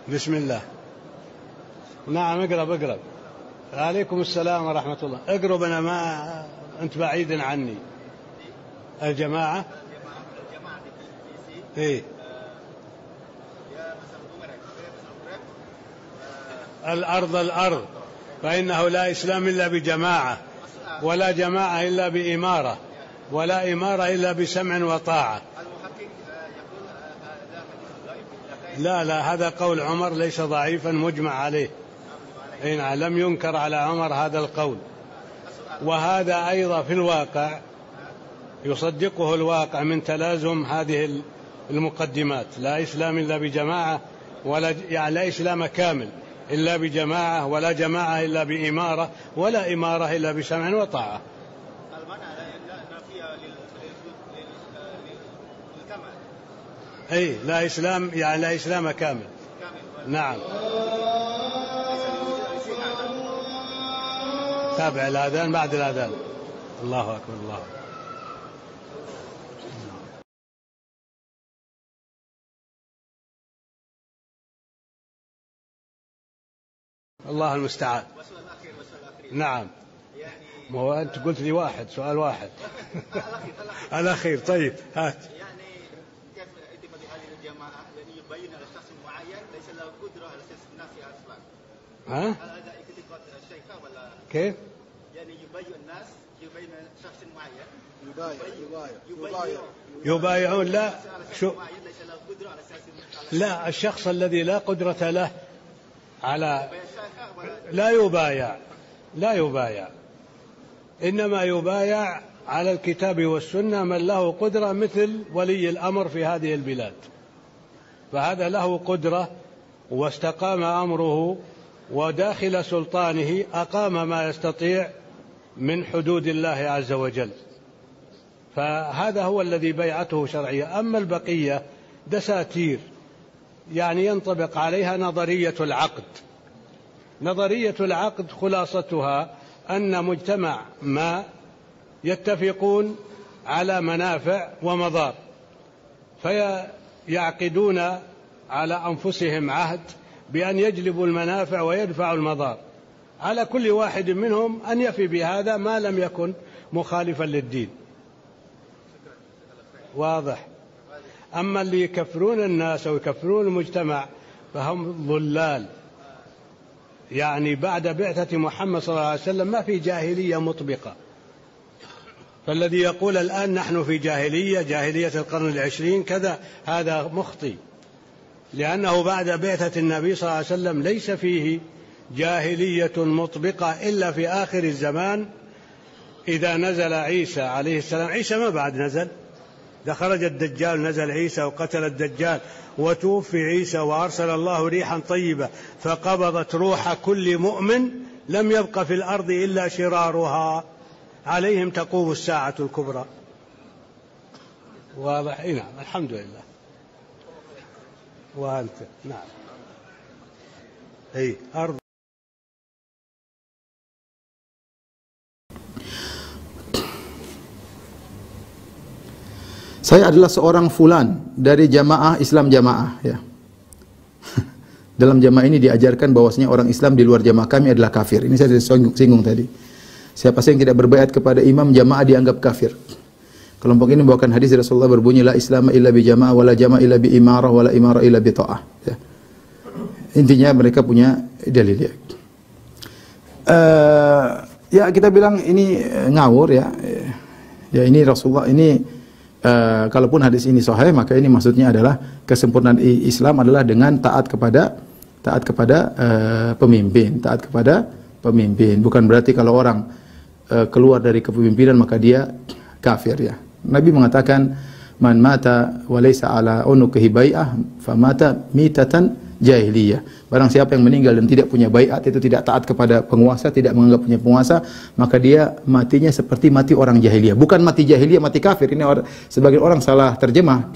بسم الله. نعم اقرب. عليكم السلام ورحمة الله. اقرب، أنا ما أنت بعيد عني. الجماعة إيه؟ الأرض، فإنه لا إسلام إلا بجماعة، ولا جماعة إلا بإمارة، ولا إمارة إلا بسمع وطاعة. لا هذا قول عمر ليس ضعيفا، مجمع عليه. لم ينكر على عمر هذا القول. وهذا أيضا في الواقع يصدقه الواقع من تلازم هذه المقدمات. لا إسلام إلا بجماعة، لا إسلام كامل إلا بجماعة، ولا جماعة إلا بإمارة، ولا إمارة إلا بسمع وطاعة. لا إسلام، لا إسلام كامل. نعم. تابع الأذان بعد الأذان. الله أكبر. الله المستعان. نعم. ما هو أنت قلت لي واحد، سؤال واحد. الأخير. طيب هات. كيف يتم بهذه الجماعة يبين على شخص معين ليس له قدرة على أساس الناس أصلا؟ هذا اعتقاد الشيخ ولا كيف؟ يبين الناس، يبين شخص معين يبايعون. لا الشخص الذي لا قدرة له على لا يبايع، إنما يبايع على الكتاب والسنة من له قدرة، مثل ولي الأمر في هذه البلاد، فهذا له قدرة واستقام أمره، وداخل سلطانه أقام ما يستطيع من حدود الله عز وجل، فهذا هو الذي بيعته شرعية. أما البقية دساتير، ينطبق عليها نظرية العقد. نظرية العقد خلاصتها أن مجتمع ما يتفقون على منافع ومضار، فيعقدون على أنفسهم عهد بأن يجلبوا المنافع ويدفعوا المضار، على كل واحد منهم أن يفي بهذا ما لم يكن مخالفا للدين. واضح؟ أما اللي يكفرون الناس أو يكفرون المجتمع فهم ضلال. بعد بعثة محمد صلى الله عليه وسلم ما في جاهلية مطبقة، فالذي يقول الآن نحن في جاهلية القرن العشرين كذا، هذا مخطئ، لأنه بعد بعثة النبي صلى الله عليه وسلم ليس فيه جاهلية مطبقة إلا في آخر الزمان، إذا نزل عيسى عليه السلام. عيسى ما بعد نزل، ده خرج الدجال، نزل عيسى وقتل الدجال وتوفي عيسى، وأرسل الله ريحا طيبة فقبضت روح كل مؤمن، لم يبق في الأرض إلا شرارها، عليهم تقوم الساعة الكبرى. واضح؟ نعم. الحمد لله. وأنت؟ نعم. أرض. Saya adalah seorang fulan dari jamaah Islam jamaah, ya. Dalam jamaah ini diajarkan bahwasanya orang Islam di luar jamaah kami adalah kafir. Ini saya singgung tadi. Siapa yang tidak berbaiat kepada imam jamaah dianggap kafir. Kelompok ini membawakan hadis Rasulullah berbunyi, la Islam illa bi jamaah, wala jamaah illa bi imarah, wala imarah illa bi ta'ah. Ya. Intinya mereka punya dalil, ya. Ya kita bilang ini ngawur, ya. Ya ini Rasulullah ini. Kalaupun hadis ini sahih, maka ini maksudnya adalah kesempurnaan Islam adalah dengan taat kepada pemimpin, bukan berarti kalau orang keluar dari kepemimpinan maka dia kafir, ya. Nabi mengatakan man mata wa laysa ala unukihi bai'ah famata mitatan jahiliyah. Barang siapa yang meninggal dan tidak punya baiat, itu tidak taat kepada penguasa, tidak menganggap punya penguasa, maka dia matinya seperti mati orang jahiliyah. Bukan mati jahiliyah, mati kafir. Ini sebagian orang salah terjemah.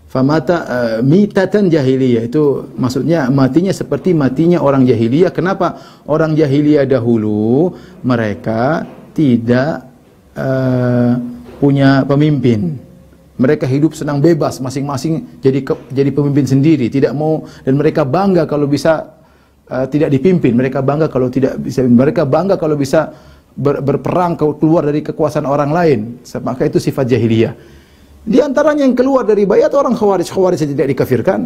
Famata mitatan jahiliyah, itu maksudnya matinya seperti matinya orang jahiliyah. Kenapa? Orang jahiliyah dahulu mereka tidak punya pemimpin. Mereka hidup senang bebas, masing-masing jadi pemimpin sendiri, tidak mau, dan mereka bangga kalau bisa tidak dipimpin. Mereka bangga kalau tidak bisa. Mereka bangga kalau bisa berperang keluar dari kekuasaan orang lain. Maka itu sifat jahiliyah. Di antaranya yang keluar dari bayat orang Khawarij. Khawarij yang tidak dikafirkan.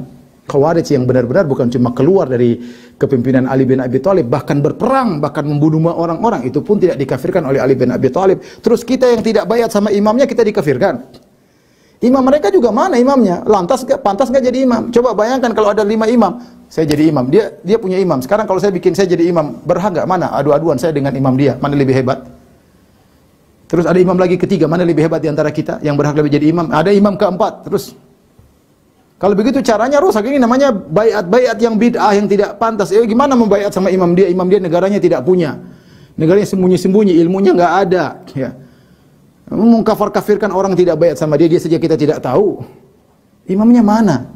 Khawarij yang benar-benar bukan cuma keluar dari kepimpinan Ali bin Abi Thalib, bahkan berperang, bahkan membunuh orang-orang, itu pun tidak dikafirkan oleh Ali bin Abi Thalib. Terus kita yang tidak bayat sama imamnya kita dikafirkan. Imam mereka juga mana imamnya? Lantas pantas nggak jadi imam? Coba bayangkan kalau ada 5 imam, saya jadi imam, dia punya imam. Sekarang kalau saya bikin saya jadi imam, berhak nggak? Mana adu-aduan saya dengan imam dia, mana lebih hebat? Terus ada imam lagi ketiga, mana lebih hebat di antara kita yang berhak lebih jadi imam? Ada imam keempat. Terus kalau begitu caranya rusak. Ini namanya bayat yang bid'ah, yang tidak pantas. Gimana membayat sama imam dia? Imam dia negaranya tidak punya, negaranya sembunyi-sembunyi, ilmunya nggak ada. Ya. Mengkafir-kafirkan orang tidak bayat sama dia saja kita tidak tahu. Imamnya mana?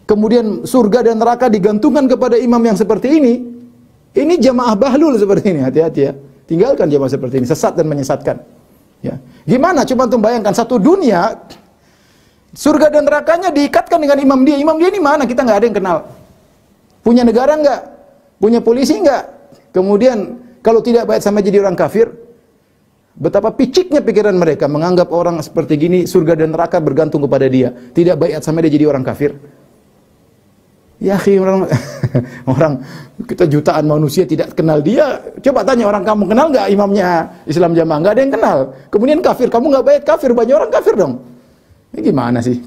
Kemudian surga dan neraka digantungkan kepada imam yang seperti ini. Ini jamaah bahlul seperti ini, hati-hati ya. Tinggalkan jamaah seperti ini, sesat dan menyesatkan. Ya. Gimana? Coba untuk bayangkan satu dunia, surga dan nerakanya diikatkan dengan imam dia. Imam dia ini mana? Kita nggak ada yang kenal. Punya negara nggak? Punya polisi nggak? Kemudian kalau tidak bayat sama jadi orang kafir. Betapa piciknya pikiran mereka menganggap orang seperti gini surga dan neraka bergantung kepada dia. Tidak bayat sama dia jadi orang kafir. Ya orang kita jutaan manusia tidak kenal dia. Coba tanya orang, kamu kenal nggak imamnya Islam Jamaah? Nggak ada yang kenal. Kemudian kafir, kamu nggak bayat kafir, banyak orang kafir dong. Ini gimana sih?